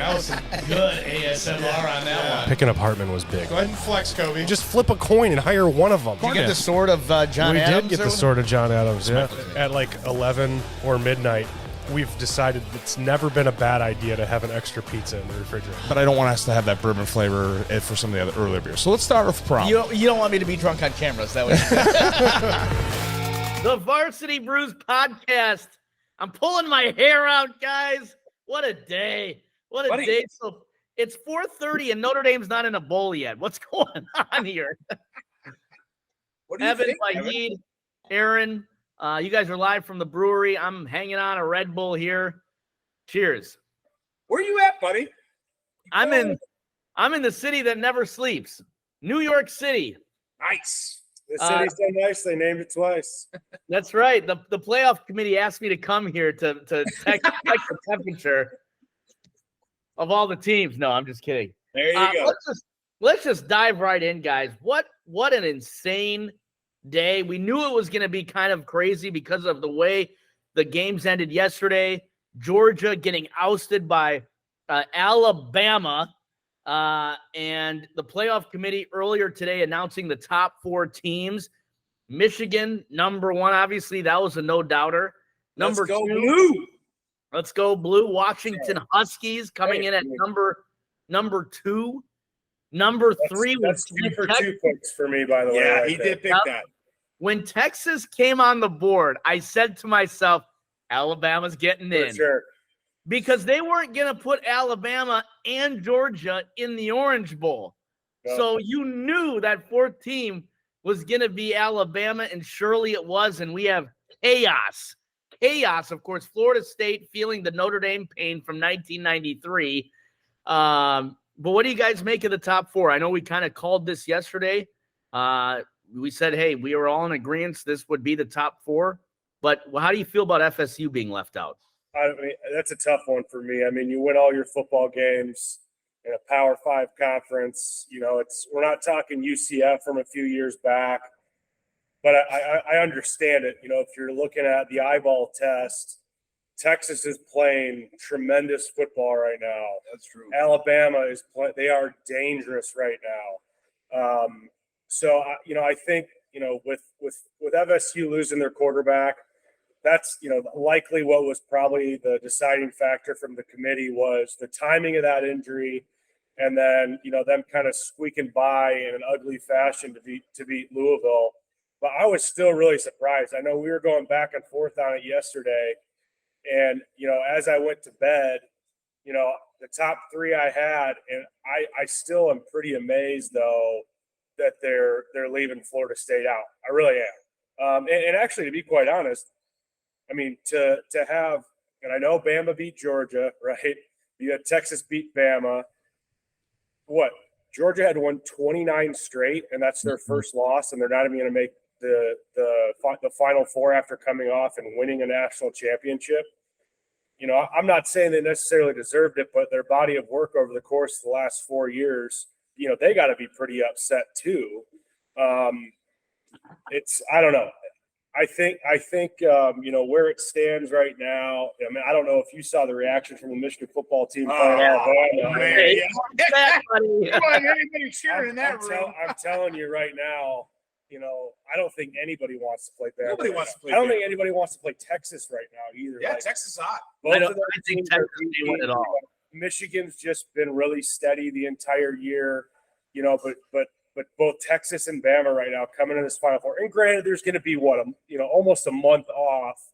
That was some good ASMR on that one. Picking up Hartman was big. Go ahead and flex, Kobe. Just flip a coin and hire one of them. Did you get the sword of John we Adams? did get the sword of John Adams, yeah. At like 11 or midnight, we've decided it's never been a bad idea to have an extra pizza in the refrigerator. But I don't want us to have that bourbon flavor for some of the other earlier beers. So let's start with the problem. You don't want me to be drunk on camera, is that what The Varsity Brews podcast. I'm pulling my hair out, guys. What a day. What a day. So it's 4:30 and Notre Dame's not in a bowl yet. What's going on here? What do you Evan, think, Vahid, Aaron, you guys are live from the brewery. I'm hanging on a Red Bull here. Cheers. Where you at, buddy? I'm in the city that never sleeps. New York City. Nice. The city's so nice, they named it twice. That's right. The playoff committee asked me to come here to check the temperature of all the teams. No, I'm just kidding. There you go. Let's just dive right in, guys. What an insane day. We knew it was going to be kind of crazy because of the way the games ended yesterday. Georgia getting ousted by Alabama. And the playoff committee earlier today announcing the top 4 teams. Michigan, number 1. Obviously, that was a no-doubter. Number 2. Blue. Let's go blue. Washington Huskies coming in at number 2. Number 3 that's was 2 for 2 picks for me, by the way. Yeah, right he there. did pick that. When Texas came on the board, I said to myself, Alabama's getting For in. sure. Because they weren't going to put Alabama and Georgia in the Orange Bowl. No. So you knew that 4th team was going to be Alabama, and surely it was, and we have chaos. Chaos, of course, Florida State feeling the Notre Dame pain from 1993. But what do you guys make of the top 4? I know we kind of called this yesterday. We said, hey, we were all in agreement this would be the top 4. But how do you feel about FSU being left out? I mean, that's a tough one for me. I mean, you win all your football games in a Power 5 conference. You know, we're not talking UCF from a few years back, but I understand it. You know, if you're looking at the eyeball test, Texas is playing tremendous football right now. That's true. Alabama is they are dangerous right now. So you know, I think, you know, with FSU losing their quarterback, that's, you know, likely what was probably the deciding factor from the committee was the timing of that injury, and then, you know, them kind of squeaking by in an ugly fashion to beat Louisville. But I was still really surprised. I know we were going back and forth on it yesterday, and, you know, as I went to bed, you know, the top 3 I had, and I still am pretty amazed though that they're leaving Florida State out. I really am. And actually, to be quite honest, I mean, to have, and I know Bama beat Georgia, right? You had Texas beat Bama. What? Georgia had won 29 straight, and that's their first loss, and they're not even going to make the Final Four after coming off and winning a national championship. You know, I'm not saying they necessarily deserved it, but their body of work over the course of the last 4 years, you know, they got to be pretty upset too. I don't know. I think you know, where it stands right now. I mean, I don't know if you saw the reaction from the Michigan football team playing Alabama. Anybody cheering in that room? I'm telling you right now, you know, I don't think anybody wants to play Bama. Nobody wants to play I don't Bama. think anybody wants to play Texas right now either. Yeah, Like, Texas is hot. both I of don't those think teams Texas are can win at all. Michigan's just been really steady the entire year, you know, but both Texas and Bama right now coming in this Final Four. And granted, there's going to be almost a month off.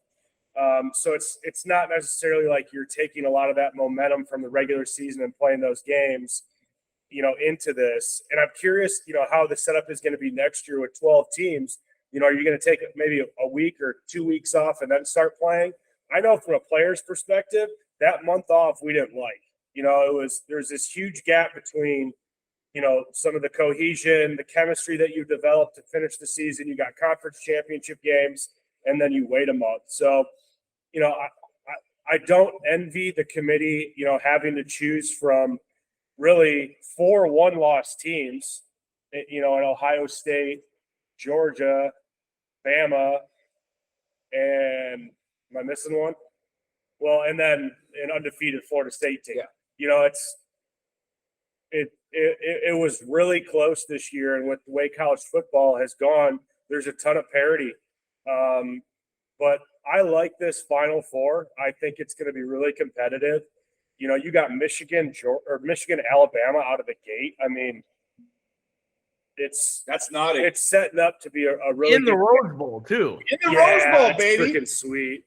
So it's not necessarily like you're taking a lot of that momentum from the regular season and playing those games, you know, into this. And I'm curious, you know, how the setup is going to be next year with 12 teams. You know, are you going to take maybe a week or 2 weeks off and then start playing? I know from a player's perspective, that month off we didn't like. You know, there's this huge gap between, you know, some of the cohesion, the chemistry that you developed to finish the season. You got conference championship games, and then you wait a month. So, you know, I don't envy the committee, you know, having to choose from really 4 one-loss teams, you know, in Ohio State, Georgia, Bama, and am I missing one? Well, and then an undefeated Florida State team. Yeah. it was really close this year, and with the way college football has gone, there's a ton of parity. But I like this Final Four. I think it's going to be really competitive. You got Michigan, Alabama out of the gate. I mean, it's setting up to be a really in the Rose Bowl too. In the Rose Bowl, baby. Freaking sweet.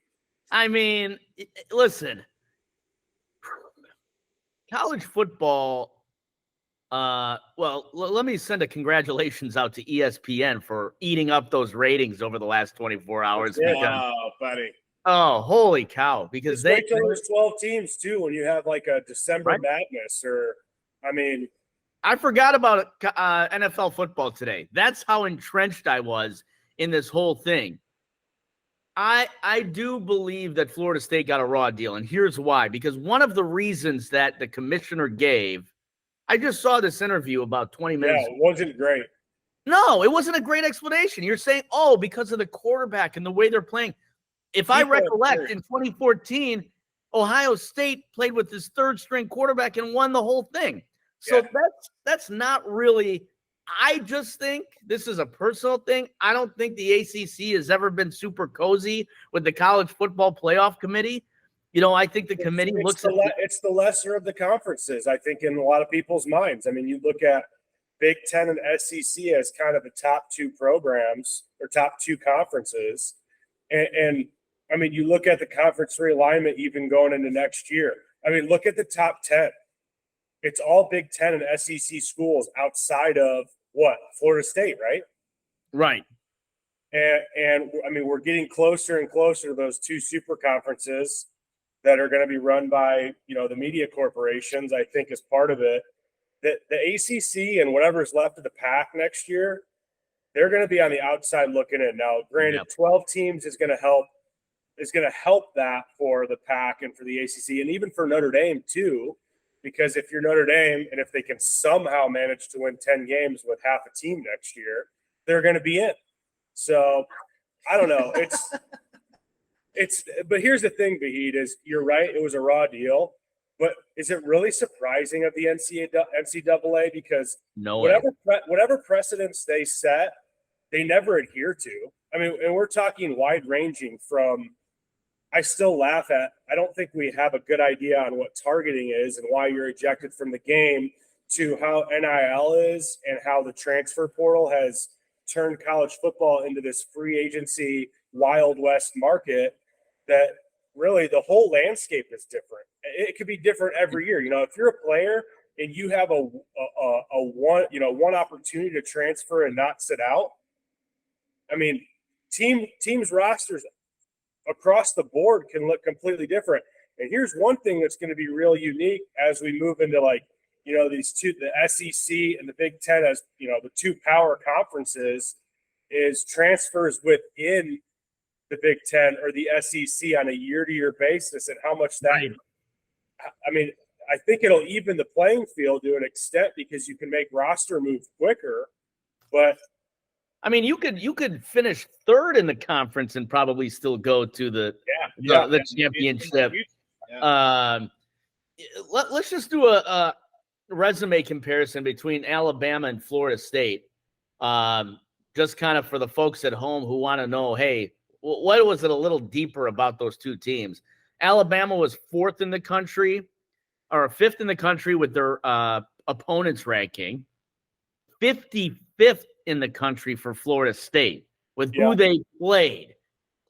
I mean, listen, college football. Let me send a congratulations out to ESPN for eating up those ratings over the last 24 hours. Wow, buddy. Oh, holy cow! Because wait till there's 12 teams too when you have like a December Madness, I forgot about NFL football today. That's how entrenched I was in this whole thing. I do believe that Florida State got a raw deal, and here's why. Because one of the reasons that the commissioner gave, I just saw this interview about 20 minutes ago. It wasn't great. No, it wasn't a great explanation. You're saying, because of the quarterback and the way they're playing. If I recollect, in 2014, Ohio State played with his third-string quarterback and won the whole thing. So that's not really – I just think this is a personal thing. I don't think the ACC has ever been super cozy with the college football playoff committee. I think the committee looks at – it's the lesser of the conferences, I think, in a lot of people's minds. I mean, you look at Big Ten and SEC as kind of the top two programs or top two conferences. And I mean, you look at the conference realignment even going into next year. I mean, look at the top 10. It's all Big Ten and SEC schools outside of Florida State, right? Right. And I mean, we're getting closer and closer to those two super conferences that are going to be run by, the media corporations, I think, is part of it. The ACC and whatever's left of the pack next year, they're going to be on the outside looking in. Now, granted, 12 teams is going to help that for the pack and for the ACC and even for Notre Dame too, because if you're Notre Dame and if they can somehow manage to win 10 games with half a team next year, they're going to be in. So I don't know. But here's the thing, Vahid, is you're right. It was a raw deal, but is it really surprising of the NCAA? Because whatever precedents they set, they never adhere to. I mean, and we're talking wide ranging from, I still laugh at, I don't think we have a good idea on what targeting is and why you're ejected from the game, to how NIL is and how the transfer portal has turned college football into this free agency Wild West market that really the whole landscape is different. It could be different every year. If you're a player and you have a one opportunity to transfer and not sit out, I mean, teams rosters across the board can look completely different. And here's one thing that's going to be real unique as we move into these two, the SEC and the Big Ten as, the two power conferences, is transfers within the Big Ten or the SEC on a year-to-year basis and how much that, I mean, I think it'll even the playing field to an extent because you can make roster moves quicker, but I mean, you could finish third in the conference and probably still go to the championship. Let's just do a resume comparison between Alabama and Florida State. Just kind of for the folks at home who want to know, hey, what was it a little deeper about those two teams? Alabama was fifth in the country with their opponents ranking, 55th in the country for Florida State with who they played.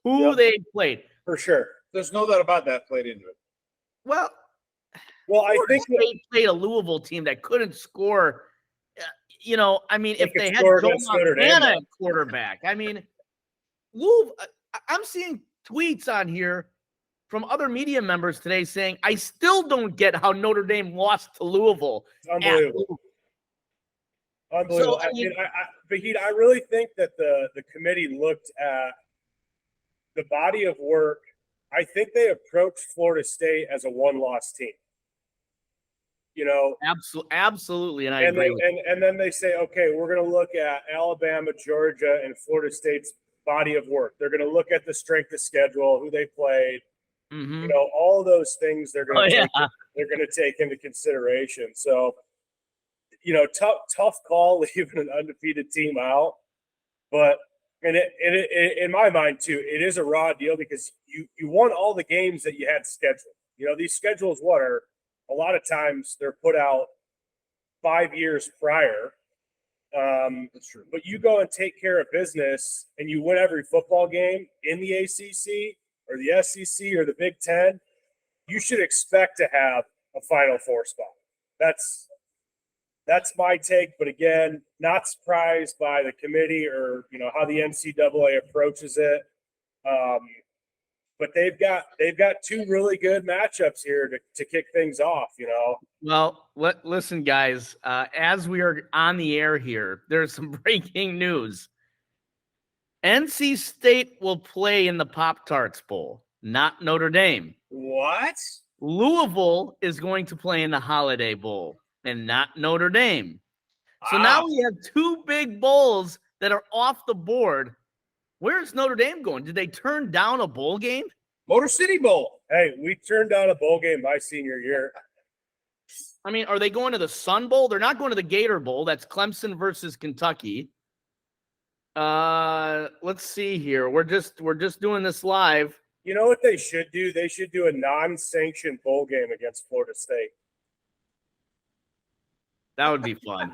They played. For sure. There's no doubt about that played into it. Well, I think State played a Louisville team that couldn't score. I mean, if they had Joe Montana at quarterback, I mean, Louisville. I'm seeing tweets on here from other media members today saying, I still don't get how Notre Dame lost to Louisville. Unbelievable. So, Vahid, I really think that the committee looked at the body of work. I think they approached Florida State as a one-loss team. Absolutely, and I agree with you. And then they say, okay, we're going to look at Alabama, Georgia, and Florida State's body of work. They're going to look at the strength of schedule, who they played, all of those things they're going to they're going to take into consideration. So, tough call leaving an undefeated team out, but in my mind too, it is a raw deal because you won all the games that you had scheduled. These schedules, a lot of times they're put out 5 years prior. That's true. But you go and take care of business and you win every football game in the ACC or the SEC or the Big Ten, you should expect to have a Final Four spot. That's my take. But again, not surprised by the committee or how the NCAA approaches it. But they've got two really good matchups here to kick things off. Well, listen, guys. As we are on the air here, there's some breaking news. NC State will play in the Pop-Tarts Bowl, not Notre Dame. What? Louisville is going to play in the Holiday Bowl and not Notre Dame. So now we have two big bowls that are off the board. Where's Notre Dame going? Did they turn down a bowl game? Motor City Bowl. Hey, we turned down a bowl game my senior year. I mean, are they going to the Sun Bowl? They're not going to the Gator Bowl. That's Clemson versus Kentucky. Let's see here. We're just doing this live. You know what they should do? They should do a non-sanctioned bowl game against Florida State. That would be fun.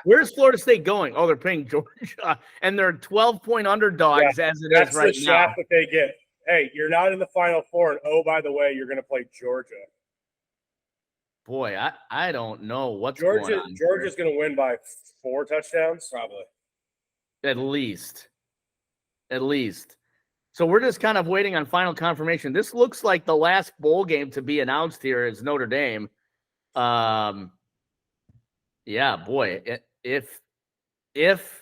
Where's Florida State going? Oh, they're playing Georgia, and they're 12-point underdogs as it is right now. That's the shot that they get. Hey, you're not in the Final Four, and oh, by the way, you're going to play Georgia. Boy, I don't know what's going on. Georgia's going to win by 4 touchdowns? Probably. At least. So we're just kind of waiting on final confirmation. This looks like the last bowl game to be announced here is Notre Dame. Yeah, boy. If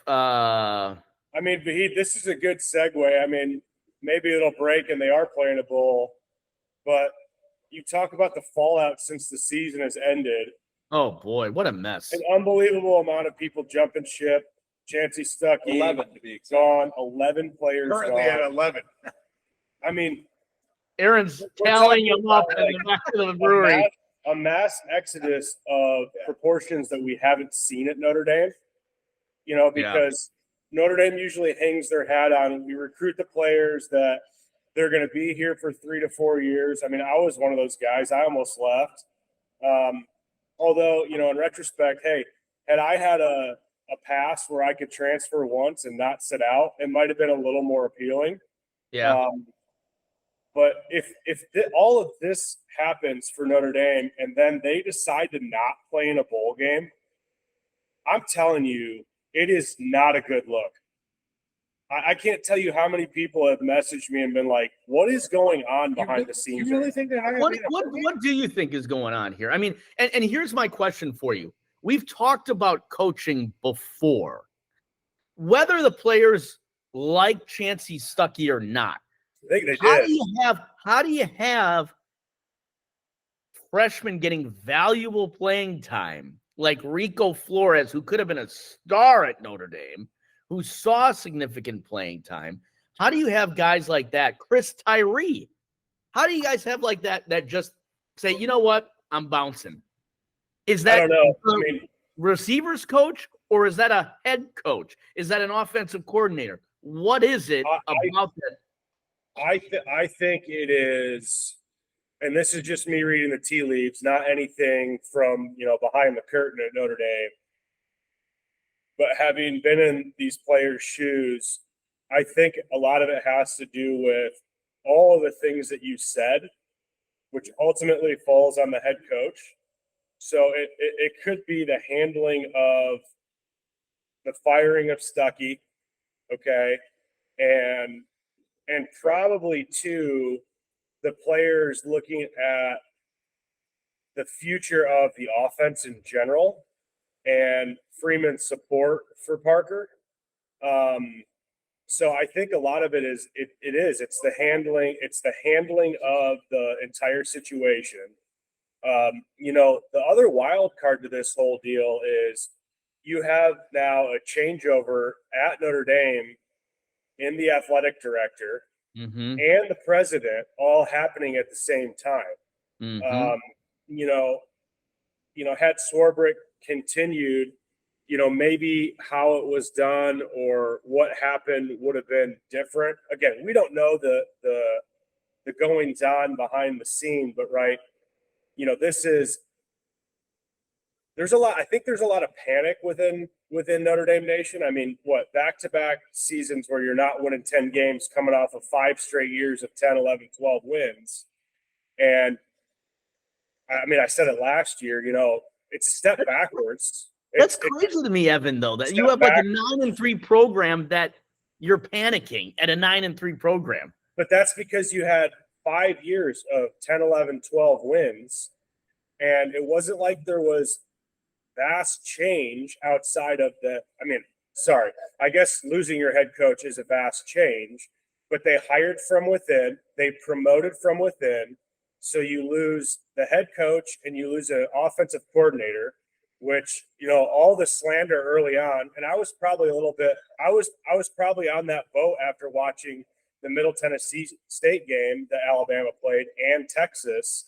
I mean, Vahid, this is a good segue. I mean, maybe it'll break and they are playing a bowl, but you talk about the fallout since the season has ended. Oh boy, what a mess. An unbelievable amount of people jumping ship. Chancey Stuckey 11 to be gone. 11 players currently gone. at 11. I mean, Aaron's tallying him up in the back of the brewery. A mass exodus of proportions that we haven't seen at Notre Dame. Because Notre Dame usually hangs their hat on. We recruit the players that they're going to be here for 3 to 4 years. I mean, I was one of those guys. I almost left. Although, in retrospect, hey, had I had a pass where I could transfer once and not sit out, it might have been a little more appealing. Yeah. But if all of this happens for Notre Dame and then they decide to not play in a bowl game, I'm telling you, it is not a good look. I can't tell you how many people have messaged me and been like, what is going on behind the scenes? You really think that? What do you think is going on here? I mean, and here's my question for you. We've talked about coaching before. Whether the players like Chancey Stuckey or not, I think they did. How do you have freshmen getting valuable playing time like Rico Flores, who could have been a star at Notre Dame, who saw significant playing time? How do you have guys like that? Chris Tyree. How do you guys have like that just say, you know what, I'm bouncing? Is that I don't know. Receivers coach or is that a head coach? Is that an offensive coordinator? What is it about that? I think it is, and this is just me reading the tea leaves, not anything from behind the curtain at Notre Dame. But having been in these players' shoes, I think a lot of it has to do with all of the things that you said, which ultimately falls on the head coach. So it could be the handling of the firing of Stuckey, okay, and probably too the players looking at the future of the offense in general and Freeman's support for Parker. So I think a lot of it is it's the handling of the entire situation. The other wild card to this whole deal is you have now a changeover at Notre Dame in the athletic director and the president all happening at the same time. had Swarbrick continued, maybe how it was done or what happened would have been different. Again, we don't know the goings on behind the scene, but right, there's a lot. I think there's a lot of panic within Notre Dame Nation. I mean, back-to-back seasons where you're not winning 10 games coming off of 5 straight years of 10, 11, 12 wins. And I mean, I said it last year, it's a step backwards. That's crazy to me, Evan, though, that you have like a 9-3 program that you're panicking at a 9-3 program. But that's because you had 5 years of 10, 11, 12 wins. And it wasn't like there was vast change outside of I guess losing your head coach is a vast change, but they hired from within, they promoted from within. So you lose the head coach and you lose an offensive coordinator, which, all the slander early on. And I was probably I was probably on that boat after watching the Middle Tennessee State game that Alabama played and Texas.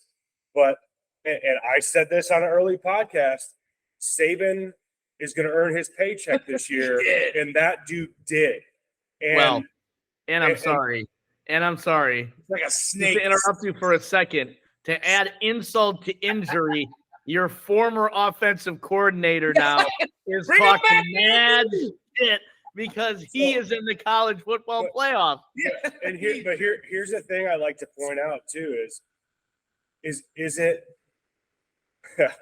But, and I said this on an early podcast, Saban is going to earn his paycheck this year, and that dude did. And I'm sorry. It's like a snake. To interrupt you for a second, to add insult to injury, your former offensive coordinator now is talking mad shit because he is in the college football playoff. Yeah. And here's the thing I like to point out too is it?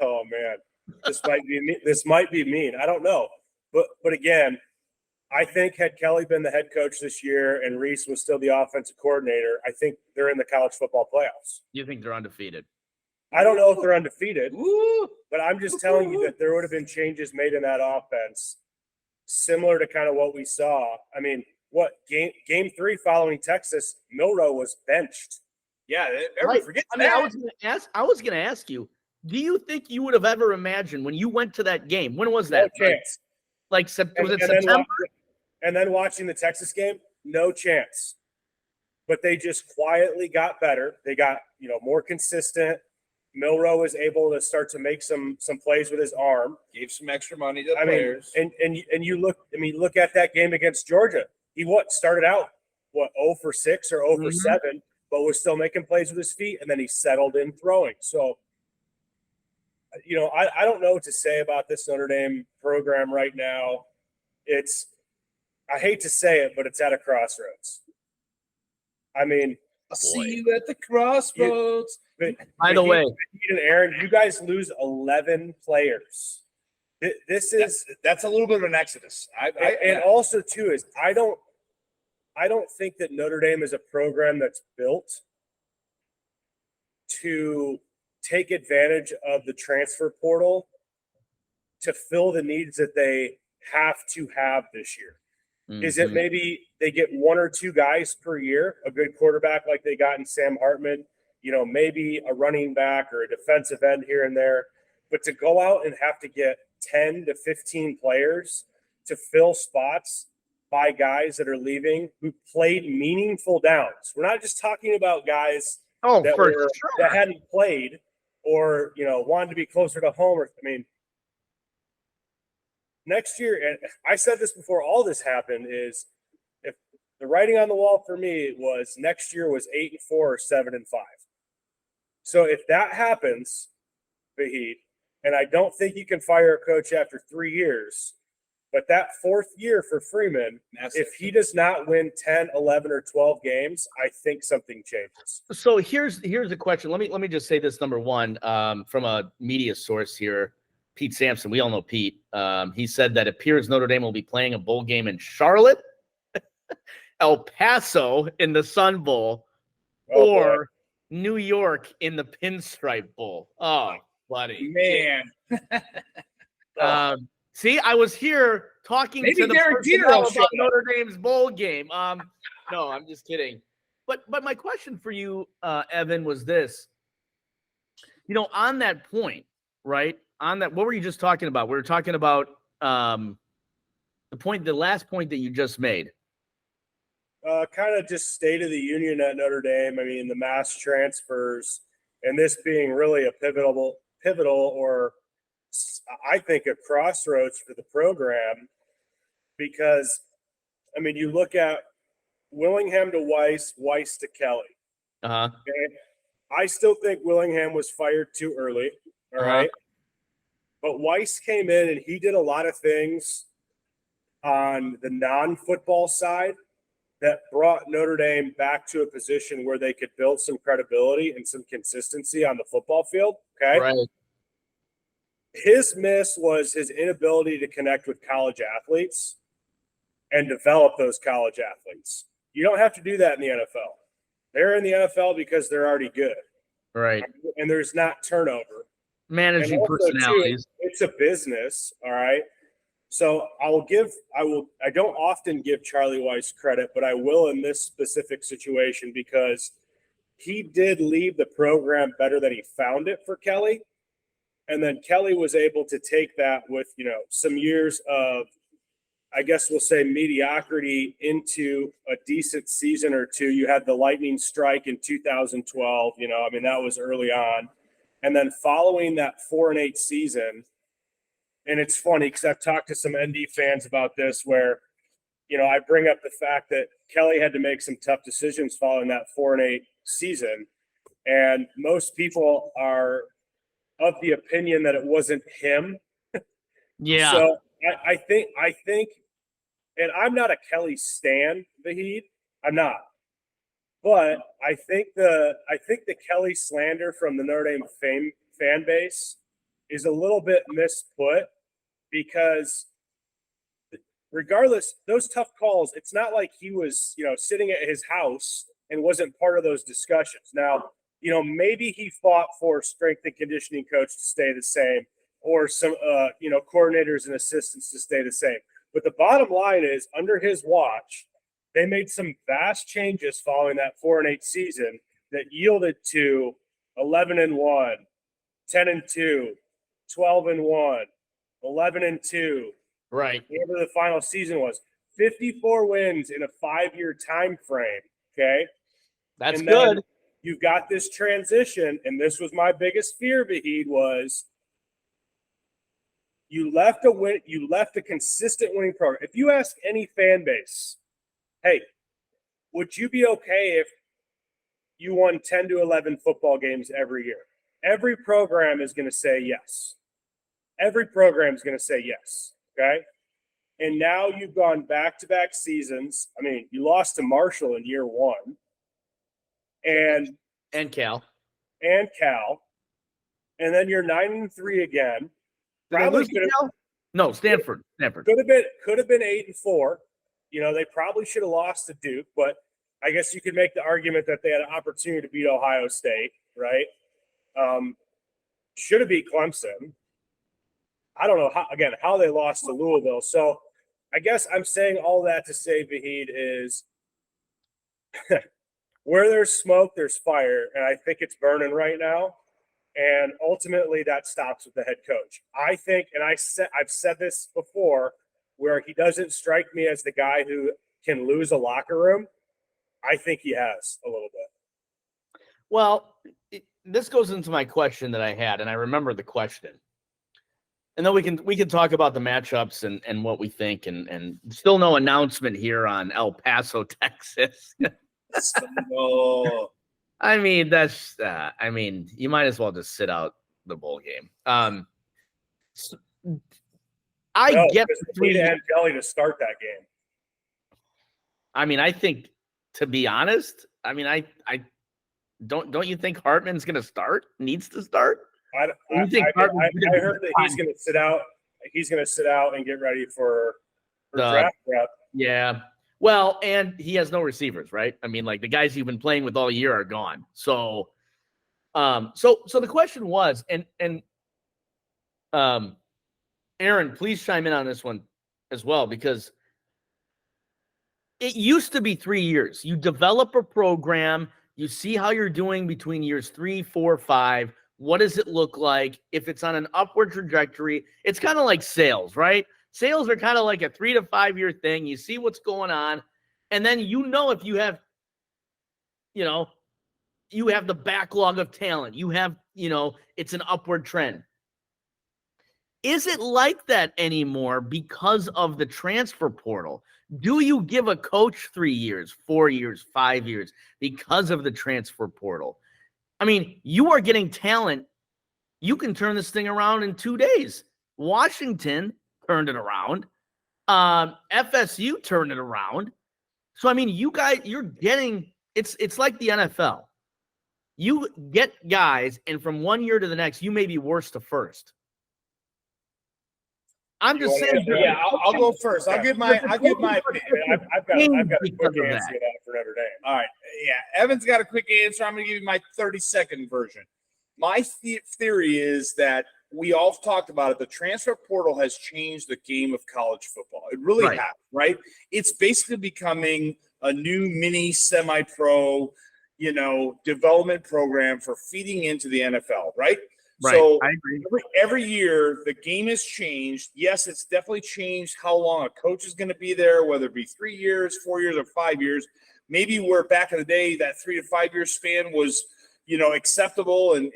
Oh man. This might be mean. I don't know. But again, I think had Kelly been the head coach this year and Reese was still the offensive coordinator, I think they're in the college football playoffs. You think they're undefeated? I don't know if they're undefeated, but I'm just telling you that there would have been changes made in that offense similar to kind of what we saw. I mean, game 3 following Texas, Milroe was benched. Yeah, everybody forgets that. I was going to ask you, do you think you would have ever imagined when you went to that game? When was that? No chance. Was it September? And then watching the Texas game, no chance. But they just quietly got better. They got, more consistent. Milroe was able to start to make some plays with his arm. Gave some extra money to the players. And you look at that game against Georgia. He started out 0 for 6 or 0 for 7, but was still making plays with his feet, and then he settled in throwing. So I don't know what to say about this Notre Dame program right now. I hate to say it, but it's at a crossroads. I mean, I'll see you at the crossroads. By the way, and Aaron, you guys lose 11 players. That's a little bit of an exodus. And also too is I don't think that Notre Dame is a program that's built to take advantage of the transfer portal to fill the needs that they have to have this year. Mm-hmm. Is it maybe they get 1 or 2 guys per year, a good quarterback like they got in Sam Hartman, maybe a running back or a defensive end here and there, but to go out and have to get 10 to 15 players to fill spots by guys that are leaving who played meaningful downs. We're not just talking about guys that hadn't played or, wanted to be closer to home. Next year, and I said this before all this happened, is if the writing on the wall for me was next year was 8-4 or 7-5. So if that happens, Vahid, and I don't think you can fire a coach after 3 years, but that 4th year for Freeman, if he does not win 10, 11, or 12 games, I think something changes. So here's the question. Let me just say this, number one, from a media source here, Pete Sampson. We all know Pete. He said that it appears Notre Dame will be playing a bowl game in Charlotte, El Paso in the Sun Bowl, or New York in the Pinstripe Bowl. Oh, buddy. Man. See, I was here talking to the personnel about Notre Dame's bowl game. No, I'm just kidding. But my question for you, Evan, was this. On that point, right? On that, what were you just talking about? We were talking about the last point that you just made. Kind of just state of the union at Notre Dame. I mean, the mass transfers, and this being really a pivotal, or I think a crossroads for the program, because I mean, you look at Willingham to Weiss, Weiss to Kelly. Okay? I still think Willingham was fired too early. All right. But Weiss came in and he did a lot of things on the non-football side that brought Notre Dame back to a position where they could build some credibility and some consistency on the football field. Okay. Right. His miss was his inability to connect with college athletes and develop those college athletes. You don't have to do that in the NFL. They're in the NFL because they're already good. Right. And there's not turnover. Managing personalities. Too, it's a business. All right. So I don't often give Charlie Weiss credit, but I will in this specific situation because he did leave the program better than he found it for Kelly. And then Kelly was able to take that with, some years of, I guess we'll say, mediocrity into a decent season or two. You had the lightning strike in 2012, that was early on. And then following that 4-8 season, and it's funny because I've talked to some ND fans about this where, I bring up the fact that Kelly had to make some tough decisions following that 4-8 season. And most people are of the opinion that it wasn't him. Yeah. So I think, and I'm not a Kelly stan, Vahid. I'm not. But I think the Kelly slander from the Notre Dame fan base is a little bit misput because regardless, those tough calls, it's not like he was, sitting at his house and wasn't part of those discussions. Now, maybe he fought for strength and conditioning coach to stay the same or some, coordinators and assistants to stay the same. But the bottom line is under his watch, they made some vast changes following that 4-8 season that yielded to 11-1, 10-2, 12-1, 11-2. Right. Whatever the final season was, 54 wins in a 5-year time frame. Okay, that's and good. You've got this transition, and this was my biggest fear, Vahid, was you left a consistent winning program. If you ask any fan base, hey, would you be okay if you won 10 to 11 football games every year? Every program is going to say yes. Every program is going to say yes, okay? And now you've gone back-to-back seasons. I mean, you lost to Marshall in year one. And Cal. And then you're 9-3 again. Probably No, Stanford. Could have been 8-4. They probably should have lost to Duke, but I guess you could make the argument that they had an opportunity to beat Ohio State, right? Should have beat Clemson. I don't know how they lost to Louisville. So I guess I'm saying all that to say, Vahid, is where there's smoke, there's fire, and I think it's burning right now. And ultimately, that stops with the head coach. I think, and I've said this before, where he doesn't strike me as the guy who can lose a locker room. I think he has a little bit. Well, this goes into my question that I had, and I remember the question. And then we can talk about the matchups and what we think, and still no announcement here on El Paso, Texas. Oh. I mean, you might as well just sit out the bowl game. Get we need Kelly to start that game. I mean, I think, to be honest, I don't you think Hartman's going to start? Needs to start? I heard that he's going to sit out. He's going to sit out and get ready for draft prep. Yeah. Well, and he has no receivers, right? I mean, like the guys you've been playing with all year are gone. So the question was, and Aaron, please chime in on this one as well, because it used to be 3 years. You develop a program, you see how you're doing between years 3, 4, 5. What does it look like? If it's on an upward trajectory, it's kind of like sales, right? Sales are kind of like a 3 to 5 year thing. You see what's going on. And then if you have, you have the backlog of talent. You have, it's an upward trend. Is it like that anymore because of the transfer portal? Do you give a coach 3 years, 4 years, 5 years because of the transfer portal? I mean, you are getting talent. You can turn this thing around in 2 days. Washington turned it around. FSU turned it around. So, I mean, you guys, you're getting – it's like the NFL. You get guys, and from 1 year to the next, you may be worse to first. I'm just saying. Yeah, I'll go first. I'll give my opinion. I've got a quick answer to that for Notre Dame. All right. Yeah, Evan's got a quick answer. I'm going to give you my 30-second version. My theory is that we all talked about it. The transfer portal has changed the game of college football. It really has, right? It's basically becoming a new mini semi-pro, development program for feeding into the NFL, right? Right. So I agree. Every year, the game has changed. Yes, it's definitely changed how long a coach is going to be there, whether it be 3 years, 4 years, or 5 years. Maybe where back in the day, that 3 to 5 year span was, acceptable and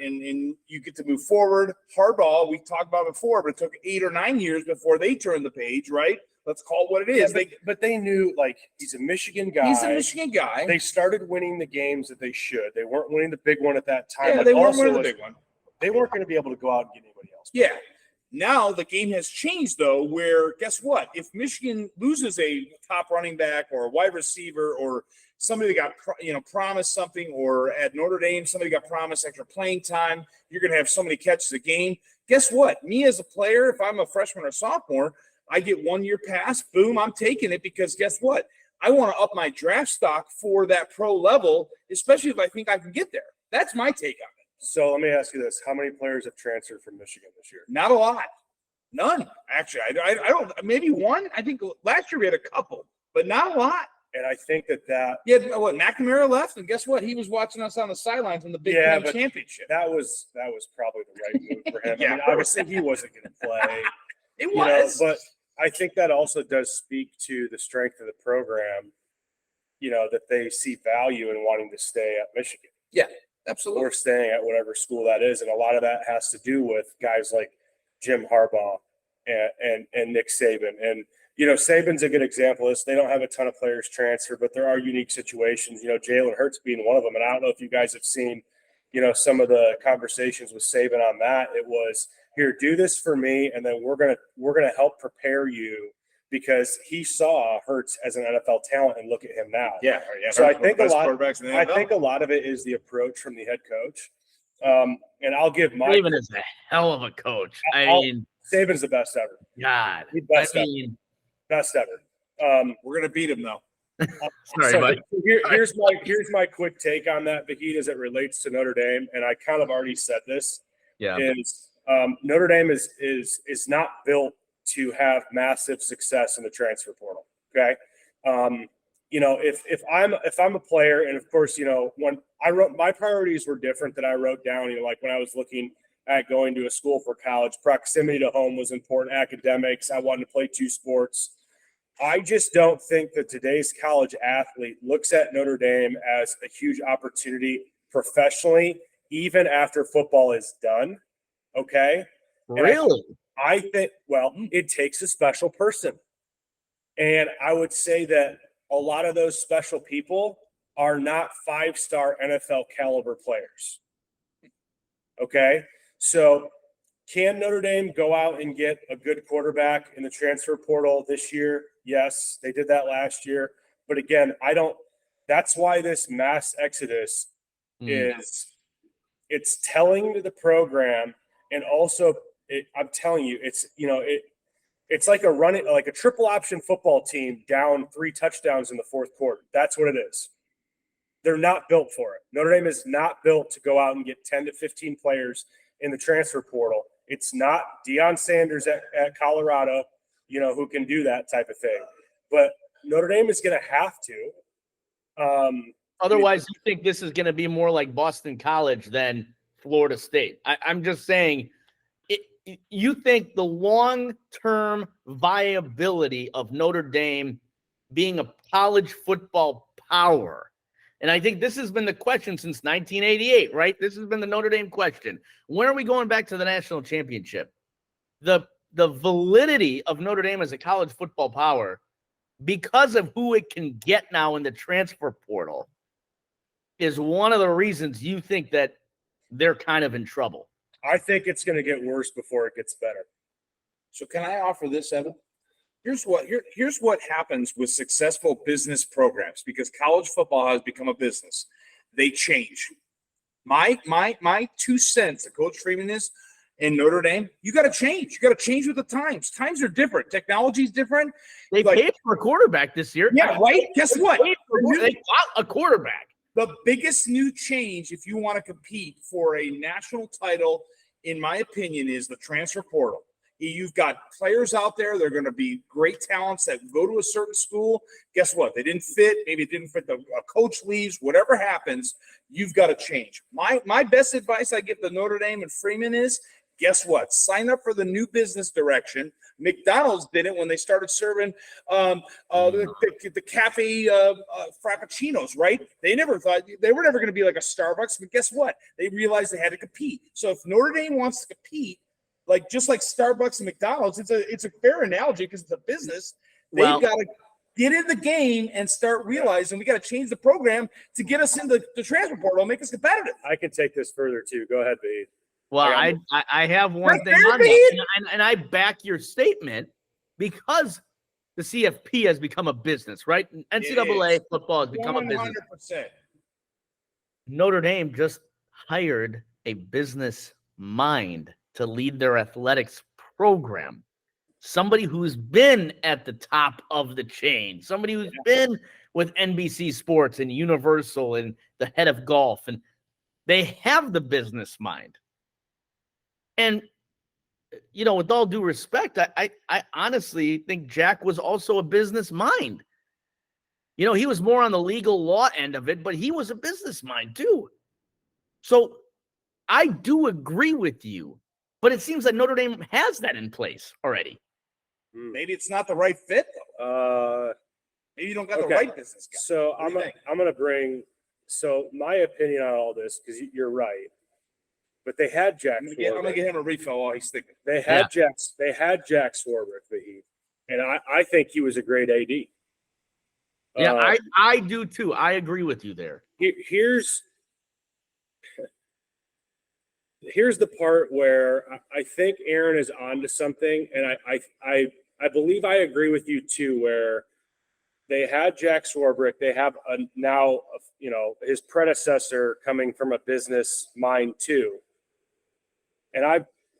you get to move forward. Hardball, we talked about before, but it took 8 or 9 years before they turned the page, right? Let's call it what it is. Yeah, but they knew, he's a Michigan guy. He's a Michigan guy. They started winning the games that they should. They weren't winning the big one at that time. Yeah, they weren't winning the big one. They weren't going to be able to go out and get anybody else. Yeah. Now the game has changed, though, where guess what? If Michigan loses a top running back or a wide receiver or somebody got promised something, or at Notre Dame somebody got promised extra playing time, you're going to have so many catches a game. Guess what? Me as a player, if I'm a freshman or sophomore, I get 1 year pass. Boom, I'm taking it because guess what? I want to up my draft stock for that pro level, especially if I think I can get there. That's my take on it. So let me ask you this. How many players have transferred from Michigan this year? Not a lot. None, actually. I don't – maybe one. I think last year we had a couple, but not a lot. And I think that – Yeah, what, McNamara left, and guess what? He was watching us on the sidelines in the Big Ten Championship. That was probably the right move for him. Yeah, I mean, obviously he wasn't going to play. It was. But I think that also does speak to the strength of the program, that they see value in wanting to stay at Michigan. Yeah. Absolutely. Or staying at whatever school that is. And a lot of that has to do with guys like Jim Harbaugh and Nick Saban. And, Saban's a good example of this. They don't have a ton of players transfer, but there are unique situations, Jalen Hurts being one of them. And I don't know if you guys have seen, some of the conversations with Saban on that. It was, here, do this for me, and then we're gonna help prepare you, because he saw Hurts as an NFL talent, and look at him now. Yeah. So I think a lot of it is the approach from the head coach. And I'll give my Saban is a hell of a coach. Saban's the best ever. God. Best ever. We're gonna beat him though. Sorry, buddy. Here's my quick take on that, Vahid, as it relates to Notre Dame, and I kind of already said this. Yeah. Is Notre Dame is not built to have massive success in the transfer portal. Okay. If I'm a player, and of course, when I wrote, my priorities were different that I wrote down, like when I was looking at going to a school for college, proximity to home was important, academics. I wanted to play 2 sports. I just don't think that today's college athlete looks at Notre Dame as a huge opportunity professionally, even after football is done. Okay. Really? I think, it takes a special person. And I would say that a lot of those special people are not 5-star NFL caliber players. Okay. So can Notre Dame go out and get a good quarterback in the transfer portal this year? Yes, they did that last year. But again, that's why this mass exodus it's telling to the program, and also I'm telling you, it's like a triple option football team down 3 touchdowns in the fourth quarter. That's what it is. They're not built for it. Notre Dame is not built to go out and get 10 to 15 players in the transfer portal. It's not Deion Sanders at Colorado, who can do that type of thing. But Notre Dame is going to have to. Otherwise, you think this is going to be more like Boston College than Florida State. I'm just saying, you think the long-term viability of Notre Dame being a college football power And I think this has been the question since 1988, right? This has been the Notre Dame question. When are we going back to the national championship? The validity of Notre Dame as a college football power, because of who it can get now in the transfer portal, is one of the reasons you think that they're kind of in trouble. I think it's going to get worse before it gets better. So can I offer this, Evan? Here's what happens with successful business programs, because college football has become a business. They change. My 2 cents to Coach Freeman is, in Notre Dame, you got to change. You got to change with the times. Times are different. Technology is different. They paid for a quarterback this year. Yeah, right? Guess what? They bought a quarterback. The biggest new change, if you want to compete for a national title, in my opinion, is the transfer portal. You've got players out there. They're going to be great talents that go to a certain school. Guess what? They didn't fit. Maybe it didn't fit. A coach leaves. Whatever happens, you've got to change. My best advice I give to Notre Dame and Freeman is, guess what? Sign up for the new business direction. McDonald's did it when they started serving the cafe frappuccinos, right? They never thought they were never going to be like a Starbucks, but guess what? They realized they had to compete. So if Notre Dame wants to compete, just like Starbucks and McDonald's, it's a fair analogy because it's a business. They've got to get in the game and start realizing we got to change the program to get us into the transfer portal and make us competitive. I can take this further too. Go ahead, Vahid. Well, I have one thing on that, and I back your statement because the CFP has become a business, right? NCAA football has become a business. 100%. Notre Dame just hired a business mind to lead their athletics program. Somebody who's been at the top of the chain, somebody who's been with NBC Sports and Universal and the head of golf, and they have the business mind. And, with all due respect, I honestly think Jack was also a business mind. He was more on the legal law end of it, but he was a business mind too. So I do agree with you, but it seems like Notre Dame has that in place already. Maybe it's not the right fit, though. Maybe you don't got the right business guy. So I'm going to bring my opinion on all this, because you're right. But they had Jack. I'm gonna get him a refill while he's thinking. They had Jack Swarbrick, Vahid, and I think he was a great AD. Yeah, I do too. I agree with you there. Here's the part where I think Aaron is onto something, and I believe I agree with you too. Where they had Jack Swarbrick, they have now his predecessor coming from a business mind too. And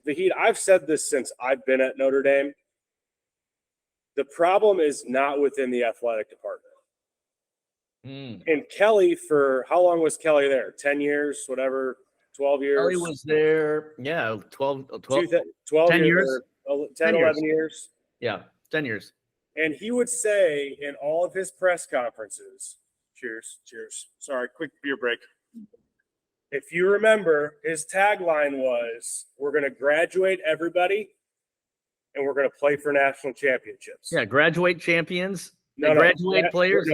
Vahid, I've said this since I've been at Notre Dame. The problem is not within the athletic department. And Kelly, for how long was Kelly there? 10 years, whatever, 12 years? Kelly was there, 12 10 years. 10, 11 years. Yeah, 10 years. And he would say in all of his press conferences, cheers. Sorry, quick beer break. If you remember, his tagline was, we're going to graduate everybody and we're going to play for national championships. Yeah, graduate champions, graduate players.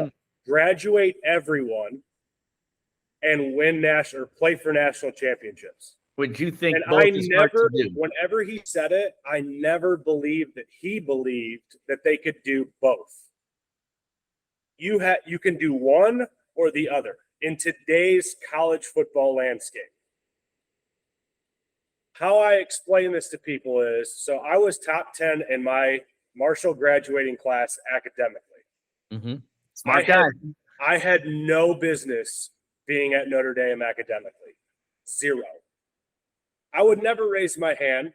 Graduate everyone and play for national championships. Would you think and both is hard to do? Whenever he said it, I never believed that he believed that they could do both. You can do one or the other in today's college football landscape. How I explain this to people is, so I was top 10 in my Marshall graduating class academically. Mm-hmm. Smart guy. I had no business being at Notre Dame academically. Zero. I would never raise my hand.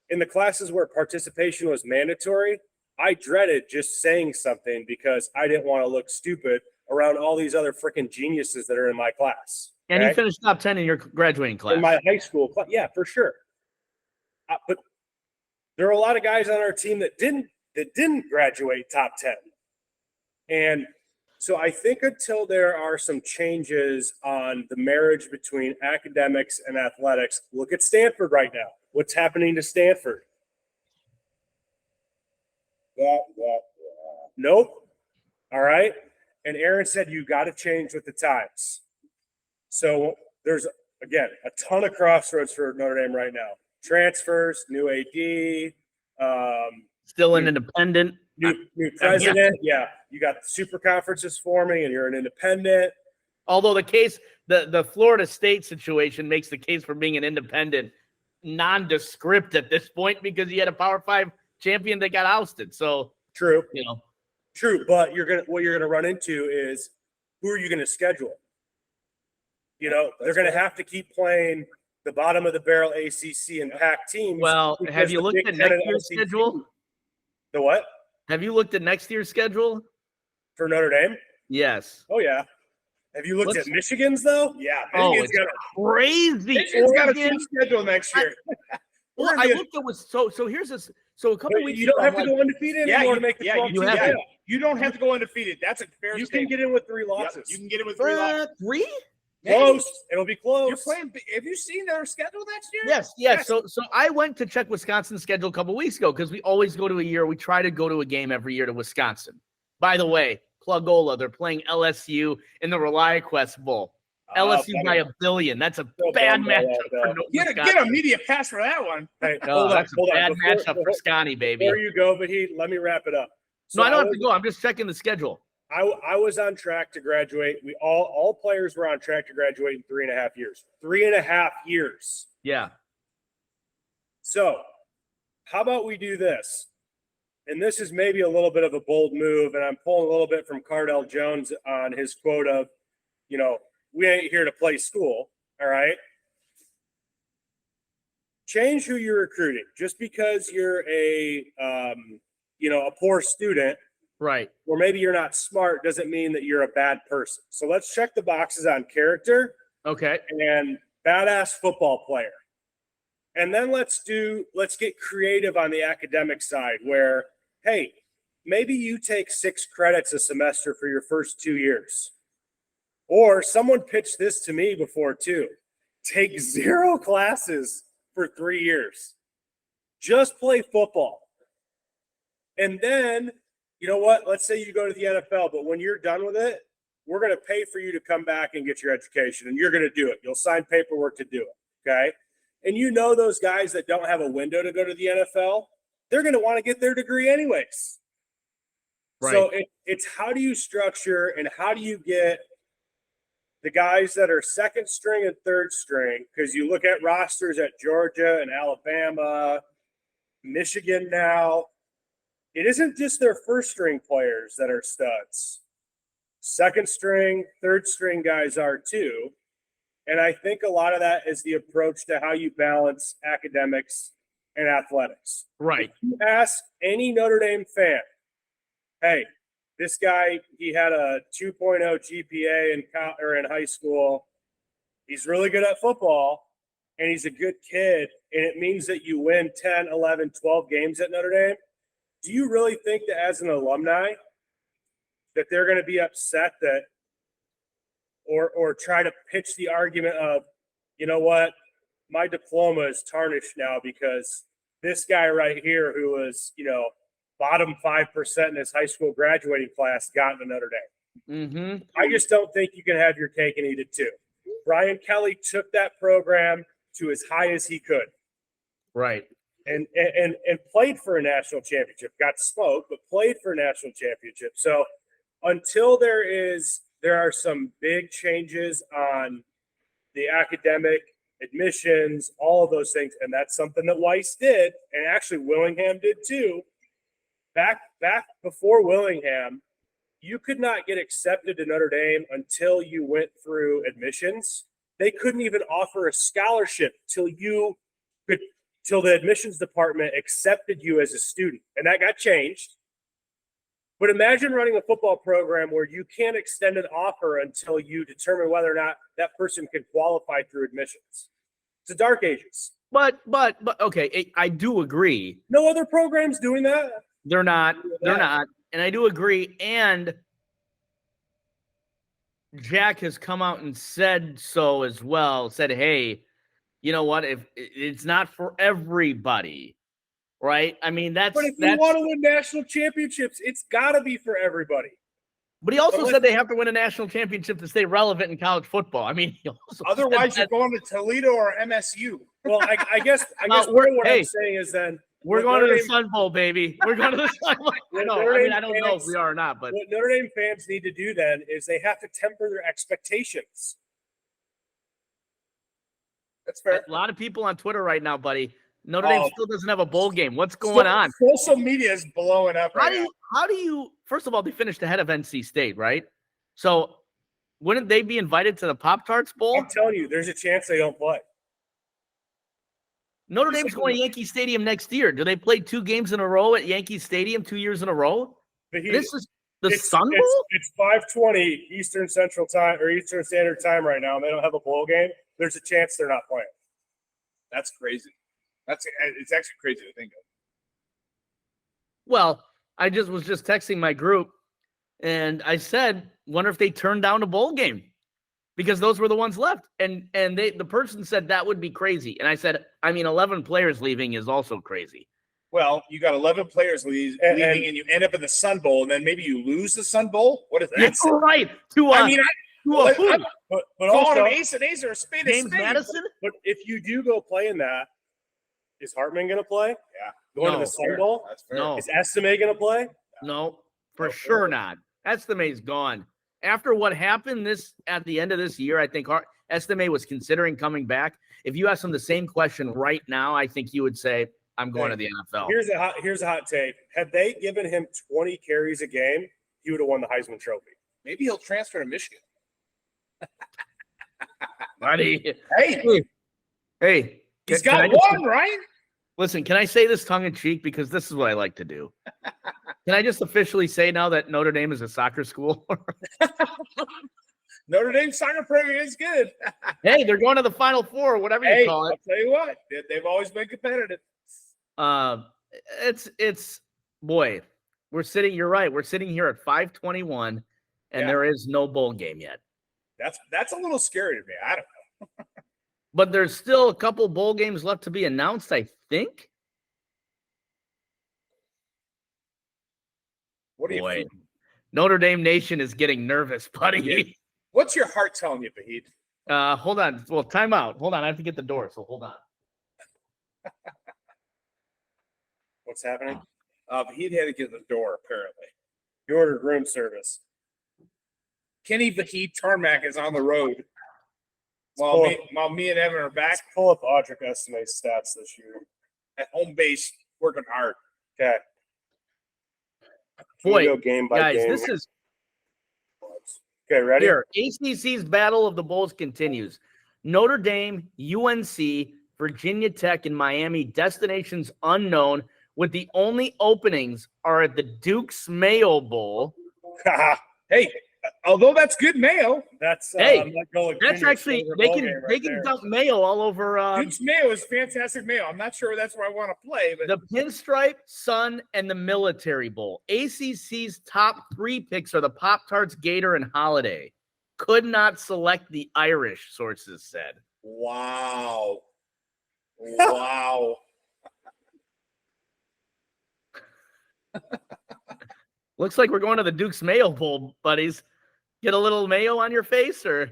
In the classes where participation was mandatory, I dreaded just saying something because I didn't want to look stupid around all these other freaking geniuses that are in my class. And you finished top 10 in your graduating class. In my high school class. Yeah, for sure. But there are a lot of guys on our team that didn't graduate top 10. And so I think until there are some changes on the marriage between academics and athletics, look at Stanford right now. What's happening to Stanford? Nope. All right. And Aaron said, you got to change with the times. So there's, again, a ton of crossroads for Notre Dame right now. Transfers, new AD, Still an independent. new president. Yeah. You got super conferences forming and you're an independent. Although the Florida State situation makes the case for being an independent nondescript at this point because you had a Power 5 champion that got ousted. So True. True. But what you're gonna run into is who are you gonna schedule? They're gonna have to keep playing the bottom of the barrel ACC and PAC teams. Well, have you looked at next year's schedule? The what? Have you looked at next year's schedule? For Notre Dame? Yes. Oh, yeah. Have you looked at Michigan's, though? Yeah. It's crazy. Michigan's got a team schedule next year. Well, I looked at so here's this. So a couple weeks you don't ago, have to go undefeated anymore to make the 12 you have teams. to. You don't have to go undefeated. That's a fair You statement. can get in with 3 Yep, losses. you can get it with 3 losses. 3? Close. It'll be close. You're playing. Have you seen their schedule next year? Yes. So I went to check Wisconsin's schedule a couple weeks ago because we always go to a year. We try to go to a game every year to Wisconsin. By the way, Plugola, they're playing LSU in the ReliaQuest Bowl. LSU by $1 billion. That's a bad matchup for Get a media pass for that one. Hey, that's a bad matchup for Scotty, baby. Before you go, Vahid, let me wrap it up. No, I don't have to go. I'm just checking the schedule. I was on track to graduate. We all players were on track to graduate in 3.5 years. 3.5 years. Yeah. So how about we do this? And this is maybe a little bit of a bold move, and I'm pulling a little bit from Cardell Jones on his quote of, we ain't here to play school, all right? Change who you're recruiting. Just because you're a poor student, right, or maybe you're not smart, doesn't mean that you're a bad person. So let's check the boxes on character. Okay. And badass football player. And then let's get creative on the academic side where, hey, maybe you take 6 credits a semester for your first 2 years. Or someone pitched this to me before too. Take 0 classes for 3 years. Just play football. And then, you know what? Let's say you go to the NFL, but when you're done with it, we're going to pay for you to come back and get your education, and you're going to do it. You'll sign paperwork to do it, okay? And those guys that don't have a window to go to the NFL, they're going to want to get their degree anyways. Right. So it's how do you structure and how do you get the guys that are second string and third string, because you look at rosters at Georgia and Alabama, Michigan now, it isn't just their first string players that are studs. Second string, third string guys are too. And I think a lot of that is the approach to how you balance academics and athletics. Right. If you ask any Notre Dame fan, hey, this guy, he had a 2.0 GPA in high school. He's really good at football, and he's a good kid, and it means that you win 10, 11, 12 games at Notre Dame. Do you really think that as an alumni that they're going to be upset that or try to pitch the argument of, you know what, my diploma is tarnished now because this guy right here who was, bottom 5% in his high school graduating class got into Notre Dame. Mm-hmm. I just don't think you can have your cake and eat it too. Brian Kelly took that program to as high as he could. Right. And played for a national championship. Got smoked, but played for a national championship. So until there are some big changes on the academic admissions, all of those things, and that's something that Weiss did, and actually Willingham did too. Back before Willingham, you could not get accepted to Notre Dame until you went through admissions. They couldn't even offer a scholarship till the admissions department accepted you as a student, and that got changed. But imagine running a football program where you can't extend an offer until you determine whether or not that person can qualify through admissions. It's the dark ages. But okay, I do agree. No other programs doing that. They're not. And I do agree. And Jack has come out and said so as well. Said, hey, you know what? If it's not for everybody, right? I mean, But if you want to win national championships, it's got to be for everybody. But he also said they have to win a national championship to stay relevant in college football. I mean, otherwise you're going to Toledo or MSU. Well, I guess what I'm saying is then we're going to the Sun Bowl, baby. We're going to the Sun Bowl. I don't know if we are or not, but what Notre Dame fans need to do then is they have to temper their expectations. That's fair. A lot of people on Twitter right now, buddy. Notre Dame still doesn't have a bowl game. What's going on? Social media is blowing up right now. How do you? First of all, they finished ahead of NC State, right? So wouldn't they be invited to the Pop-Tarts Bowl? I'm telling you, there's a chance they don't play. Notre Dame's going to Yankee Stadium next year. Do they play 2 games in a row at Yankee Stadium 2 years in a row? This is the Sun Bowl? It's 5:20 Eastern Central Time or Eastern Standard Time right now, and they don't have a bowl game. There's a chance they're not playing. That's crazy. It's actually crazy to think of. Well, I was just texting my group, and I said, wonder if they turned down a bowl game because those were the ones left. And the person said that would be crazy. And I said, 11 players leaving is also crazy. Well, you got 11 players leaving, and you end up in the Sun Bowl, and then maybe you lose the Sun Bowl. What is that? That's right. But also, ace and ace or a spade James spade. Madison. But if you do go play in that, is Hartman going to play? Yeah. Going to the Sun Bowl? That's fair. No. Is Estime going to play? No, for sure not. Estime's gone. After what happened at the end of this year, I think Estime was considering coming back. If you ask him the same question right now, I think you would say, I'm going to the NFL. Here's a hot take. Had they given him 20 carries a game, he would have won the Heisman Trophy. Maybe he'll transfer to Michigan. Buddy. Hey. He's got one, right? Listen, can I say this tongue-in-cheek? Because this is what I like to do. Can I just officially say now that Notre Dame is a soccer school? Notre Dame soccer program is good. Hey, they're going to the Final Four, whatever you call it. I'll tell you what, they've always been competitive. Boy, you're right. We're sitting here at 5:21, and there is no bowl game yet. That's a little scary to me. I don't know. But there's still a couple bowl games left to be announced, I think. What do you think? Notre Dame Nation is getting nervous, buddy. What's your heart telling you, Vahid? Hold on. Well, time out. Hold on. I have to get the door, so hold on. What's happening? Vahid had to get the door, apparently. He ordered room service. Kenny Vahid Tarmac is on the road. While me and Evan are back. Let's pull up Audric Estime's stats this year. At home base, working hard. Okay. Boy, go game by guys, game. this is okay. Ready? here. ACC's Battle of the Bulls continues. Notre Dame, UNC, Virginia Tech, and Miami, destinations unknown, with the only openings are at the Duke's Mayo Bowl. Hey, although that's good mayo. That's actually they can dump mayo all over. Duke's Mayo is fantastic mayo. I'm not sure that's where I want to play, but the Pinstripe, Sun, and the Military Bowl. ACC's top 3 picks are the Pop-Tarts, Gator, and Holiday. Could not select the Irish, sources said. Wow. Looks like we're going to the Duke's Mayo Bowl, buddies. Get a little mayo on your face, or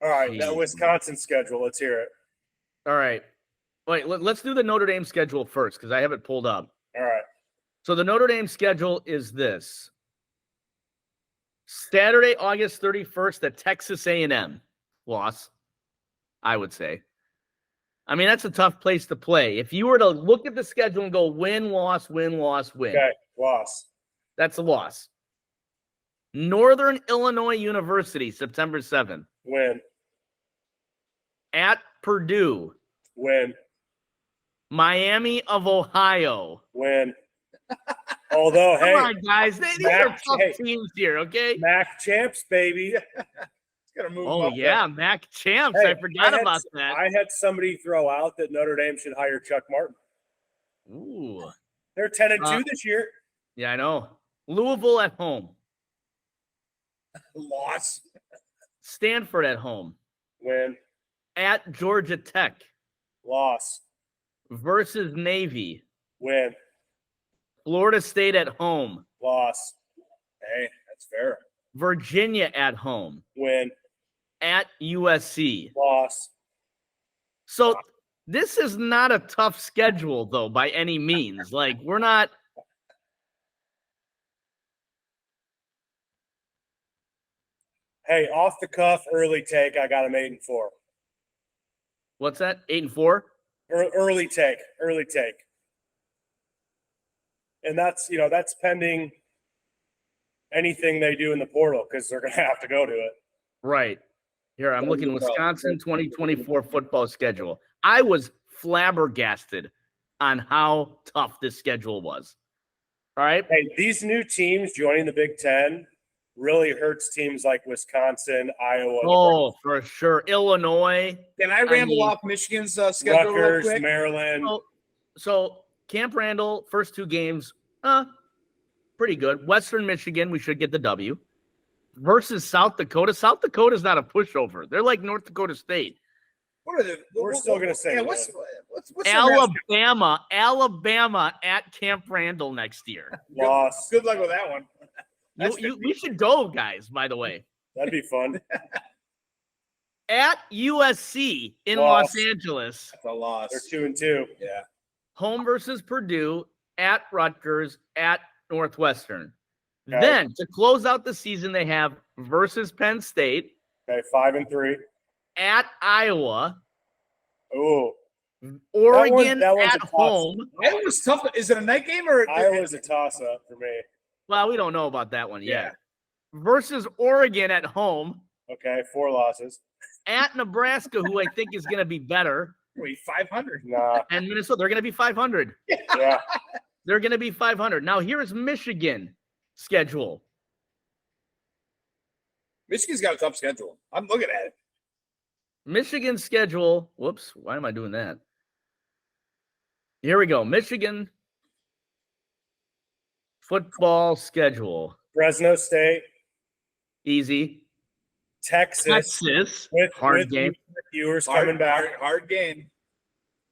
all right. That Wisconsin schedule. Let's hear it. All right. Wait, let's do the Notre Dame schedule first because I have it pulled up. All right. So the Notre Dame schedule is this: Saturday, August 31st, at Texas A&M. Loss, I would say. I mean, that's a tough place to play. If you were to look at the schedule and go win, loss, win, loss, win. Okay, loss. That's a loss. Northern Illinois University, September 7th. Win. At Purdue. Win. Miami of Ohio. Win. Although, hey. Come on, guys. These are tough teams here, okay? MAC champs, baby. Oh, yeah, MAC champs. Hey, I forgot about that. I had somebody throw out that Notre Dame should hire Chuck Martin. Ooh. They're 10-2 this year. Yeah, I know. Louisville at home. Loss. Stanford at home. Win. At Georgia Tech. Loss. Versus Navy. Win. Florida State at home. Loss. Hey, that's fair. Virginia at home. Win. At USC. Loss. So this is not a tough schedule, though, by any means. Like, we're not. Hey, off the cuff, early take. I got them 8-4. What's that? 8-4? Early take. And that's pending anything they do in the portal because they're going to have to go to it. Right. Here, I'm looking Wisconsin 2024 football schedule. I was flabbergasted on how tough this schedule was. All right. Hey, these new teams joining the Big Ten really hurts teams like Wisconsin, Iowa. Oh, for sure. Illinois. Can I ramble off Michigan's schedule real Rutgers, quick? Maryland. So Camp Randall, first 2 games, pretty good. Western Michigan, we should get the W. Versus South Dakota. South Dakota's not a pushover. They're like North Dakota State. What are the? We're still going to say Yeah, win. what's Alabama at Camp Randall next year. Loss. Good luck with that one. We should go, guys, by the way. That'd be fun. At USC in Loss. Los Angeles. That's a loss. They're 2-2. Yeah. Home versus Purdue, at Rutgers, at Northwestern. Okay. Then, to close out the season, they have versus Penn State, Okay, 5-3. at Iowa, Ooh, Oregon that one's at a toss. home. That was tough. Is it a night game or? Iowa's a toss-up for me. Well, we don't know about that one yet. Yeah. Versus Oregon at home, Okay, 4 losses. at Nebraska, who I think is going to be better, Wait, 500. Nah, and Minnesota. They're going to be 500. yeah. They're going to be 500. Now, here's Michigan schedule. Michigan's got a tough schedule. I'm looking at it. Michigan schedule. Whoops. Why am I doing that? Here we go. Michigan football schedule. Fresno State, Easy. Texas. Hard game. Viewers coming back. Hard game.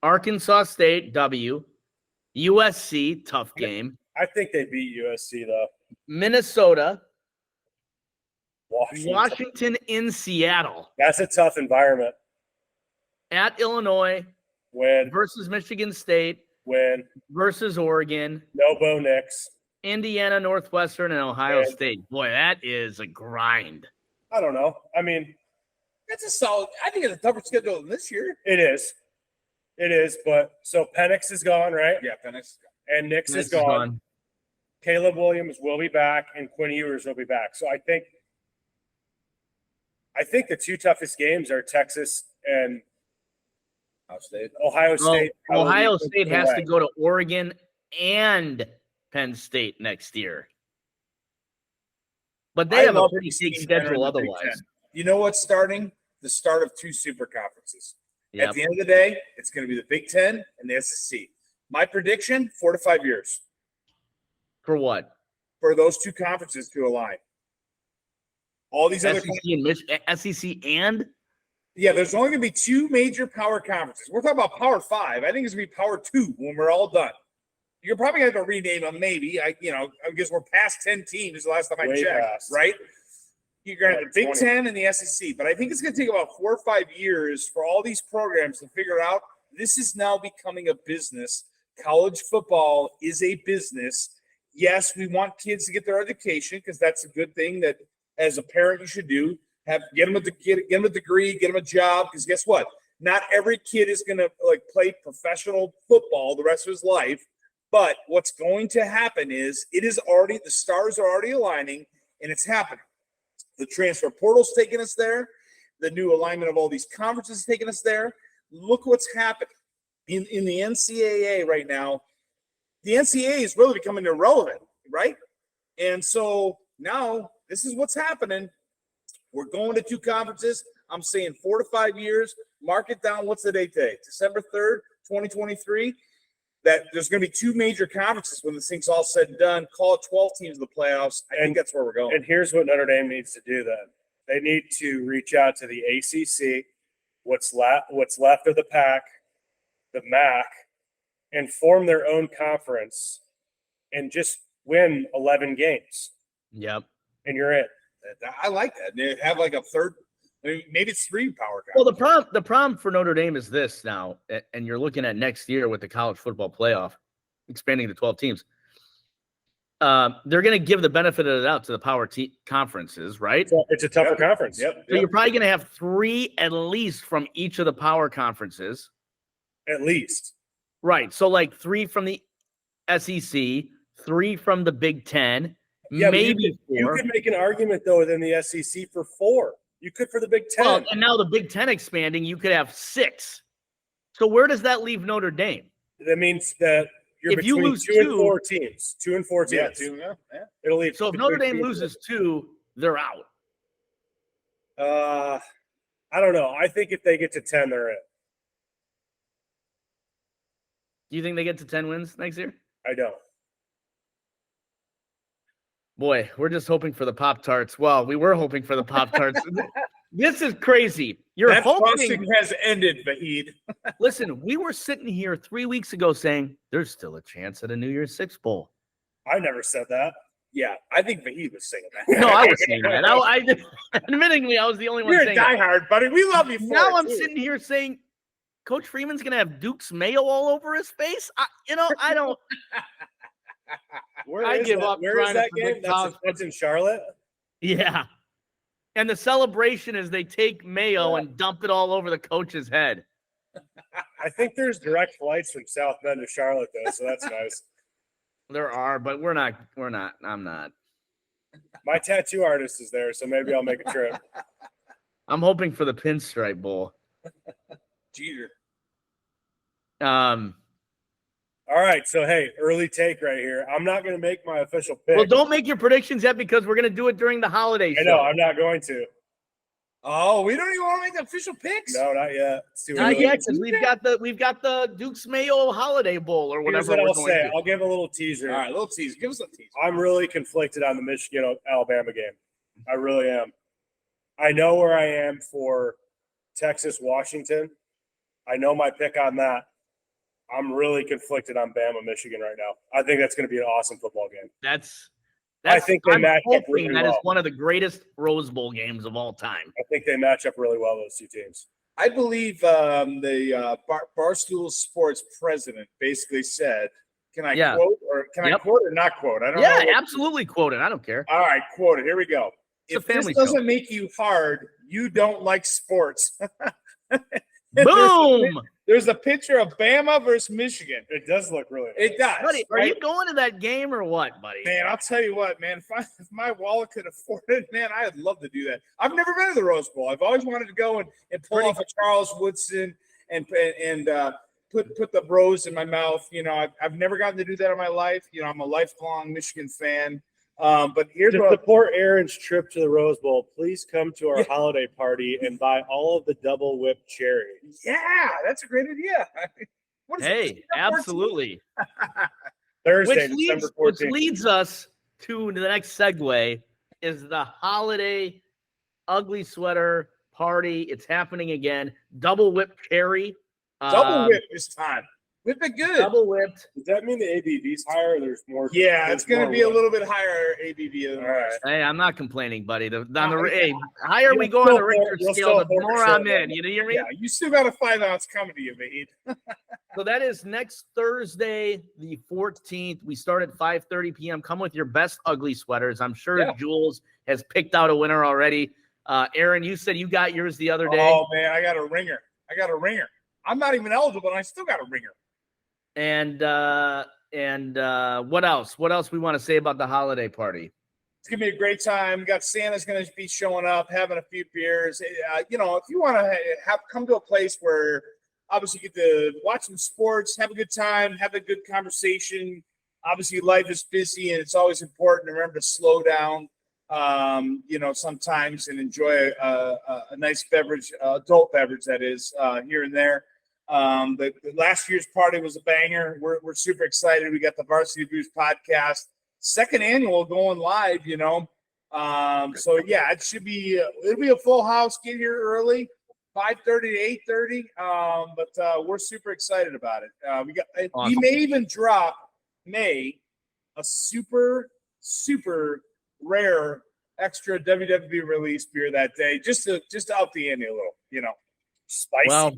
Arkansas State, W. USC, tough game. I think they beat USC, though. Minnesota. Washington. Washington in Seattle. That's a tough environment. At Illinois Win. versus Michigan State Win. versus Oregon. No Bo Nix. Indiana, Northwestern, and Ohio Win. State. Boy, that is a grind. I don't know. I mean, That's a solid. I think it's a tougher schedule than this year. it is. It is. But so Penix is gone, right? Yeah, Penix. And Nix This is gone. Caleb Williams will be back, and Quinn Ewers will be back. So I think the 2 toughest games are Texas and Ohio State. Well, Ohio probably State has away. to go to Oregon and Penn State next year. But they I have a love pretty these big teams entering schedule the Big otherwise. Ten. You know what's starting? The start of 2 super conferences. Yep. At the end of the day, it's going to be the Big Ten and the SEC. My prediction: 4 to 5 years For what? for those 2 conferences to align. All these other, SEC and yeah, there's only going to be 2 major power conferences. We're talking about Power 5. I think it's going to be Power 2 when we're all done. You're probably going to have to rename them, maybe. I guess we're past 10 teams the last time I Way checked, past. right? You're going to have the Big 20. Ten and the SEC, but I think it's going to take about 4 or 5 years for all these programs to figure out this is now becoming a business. College football is a business. Yes, we want kids to get their education because that's a good thing that as a parent you should do. Get them a degree, get them a job. Because guess what? Not every kid is going to play professional football the rest of his life. But what's going to happen is the stars are already aligning, and it's happening. The transfer portal's taking us there. The new alignment of all these conferences is taking us there. Look what's happening in the NCAA right now. The NCAA is really becoming irrelevant, right? And so now this is what's happening. We're going to 2 conferences. I'm saying 4 to 5 years. Mark it down. What's the date today? December 3rd, 2023. That there's going to be 2 major conferences when this thing's all said and done. Call it 12 teams in the playoffs. I think that's where we're going. And here's what Notre Dame needs to do then. They need to reach out to the ACC, what's left of the pack, the MAC, and form their own conference and just win 11 games. Yep. And you're in. I like that. They have like a third, maybe it's 3 power guys. Well, the problem for Notre Dame is this now, and you're looking at next year with the college football playoff, expanding to 12 teams. They're going to give the benefit of the doubt to the power conferences, right? So it's a tougher conference. Yep. So you're probably going to have 3 at least from each of the power conferences. At least. Right. So like 3 from the SEC, 3 from the Big Ten, Yeah, maybe you 4. could make an argument, though, within the SEC for 4. You could for the Big Ten. Well, and now the Big Ten expanding, you could have 6. So where does that leave Notre Dame? That means that you're If you between lose 2 and 2 4 teams. 2 and 4 teams. Yeah, 2. Yeah. It'll leave. So if Notre Dame loses 2, they're out. I don't know. I think if they get to 10, they're in. Do you think they get to 10 wins next year? I don't. Boy, we're just hoping for the Pop-Tarts. Well, we were hoping for the Pop-Tarts. This is crazy. You're That hoping. tossing has ended, Vahid. Listen, we were sitting here 3 weeks ago saying there's still a chance at a New Year's Six bowl. I never said that. Yeah, I think Vahid was saying that. No, I was saying that. Admittingly, I was the only one You're a saying that. diehard, buddy. We love you for Now it, I'm too. sitting here saying Coach Freeman's going to have Duke's mayo all over his face. I don't. Where I is give that? up Where is trying to that game? predict college That's in Charlotte? Yeah. And the celebration is they take mayo and dump it all over the coach's head. I think there's direct flights from South Bend to Charlotte, though, so that's nice. There are, but we're not. I'm not. My tattoo artist is there, so maybe I'll make a trip. I'm hoping for the Pinstripe Bowl. Jeter. All right, so hey, early take right here. I'm not going to make my official pick. Well, don't make your predictions yet because we're going to do it during the holiday show. I know, I'm not going to. Oh, we don't even want to make the official picks? No, not yet. It's too Not early. yet, because we've got the Duke's Mayo Holiday Bowl or Here's whatever. what we're I'll going say. to. I'll give a little teaser. All right, little tease. Give us a tease. I'm really conflicted on the Michigan-Alabama game. I really am. I know where I am for Texas-Washington. I know my pick on that. I'm really conflicted on Bama-Michigan right now. I think that's going to be an awesome football game. I think they match up really that well. is one of the greatest Rose Bowl games of all time. I think they match up really well, those two teams. I believe the Barstool Sports president basically said, "Can I quote or can I quote or not quote?" I don't know. Yeah, absolutely quote it. I don't care. All right, quote it. Here we go. It's If a family this doesn't show. make you hard, you don't like sports. Boom! There's a picture of Bama versus Michigan. It does look really nice. It does. Buddy, are right? you going to that game or what, buddy? Man, I'll tell you what, man. If my wallet could afford it, man, I'd love to do that. I've never been to the Rose Bowl. I've always wanted to go and pull off a Charles Woodson and put the rose in my mouth. You know, I've never gotten to do that in my life. You know, I'm a lifelong Michigan fan. But here's To what support Aaron's trip to the Rose Bowl, please come to our holiday party and buy all of the double whipped cherry. yeah, that's a great idea. What is Hey, it? absolutely. Thursday, Which December 14th. leads us to the next segue is the holiday ugly sweater party. It's happening again. Double whipped cherry. Double whip this time. Whip it good. Double whipped. Does that mean the ABV's higher or there's more? Yeah, there's it's going to more be a whip? little bit higher ABV than All right. Hey, I'm not complaining, buddy. Higher You'll we go on the still Richter you'll scale, the still more overshoot I'm in. that. You know what I mean? Yeah, you still got a 5 ounce coming to you, Vahid. So that is next Thursday, the 14th. We start at 5:30 p.m. Come with your best ugly sweaters. I'm sure Jules has picked out a winner already. Aaron, you said you got yours the other day. Oh, man, I got a ringer. I'm not even eligible, and I still got a ringer. And what else? What else we want to say about the holiday party? It's going to be a great time. We got Santa's going to be showing up, having a few beers. You know, if you want to come to a place where obviously you get to watch some sports, have a good time, have a good conversation. Obviously, life is busy, and it's always important to remember to slow down, you know, sometimes and enjoy a nice beverage, adult beverage, that is, here and there. The last year's party was a banger. We're super excited. We got the Varsity Brews podcast, 2nd annual, going live, you know. So yeah, it'll be a full house. Get here early, 5:30 to 8:30. But we're super excited about it. We may even drop May a super, super rare extra WWE release beer that day, just to up the ante a little, spicy. Well,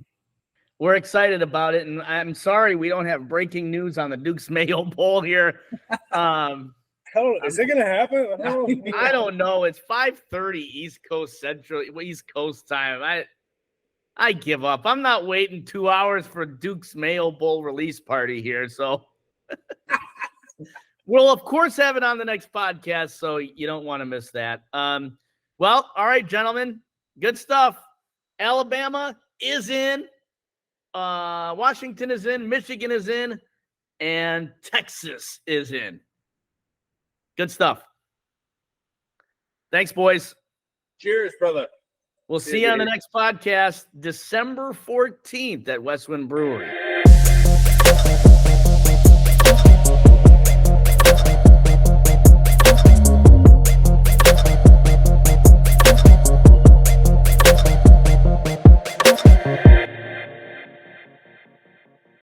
we're excited about it, and I'm sorry we don't have breaking news on the Duke's Mayo Bowl here. Is it going to happen? I don't know. It's 5:30 East Coast time. I give up. I'm not waiting 2 hours for Duke's Mayo Bowl release party here. So we'll, of course, have it on the next podcast, so you don't want to miss that. Well, all right, gentlemen. Good stuff. Alabama is in. Washington is in. Michigan is in. And Texas is in. Good stuff. Thanks, boys. Cheers, brother. We'll see you on the next podcast, December 14th at Westwind Brewery.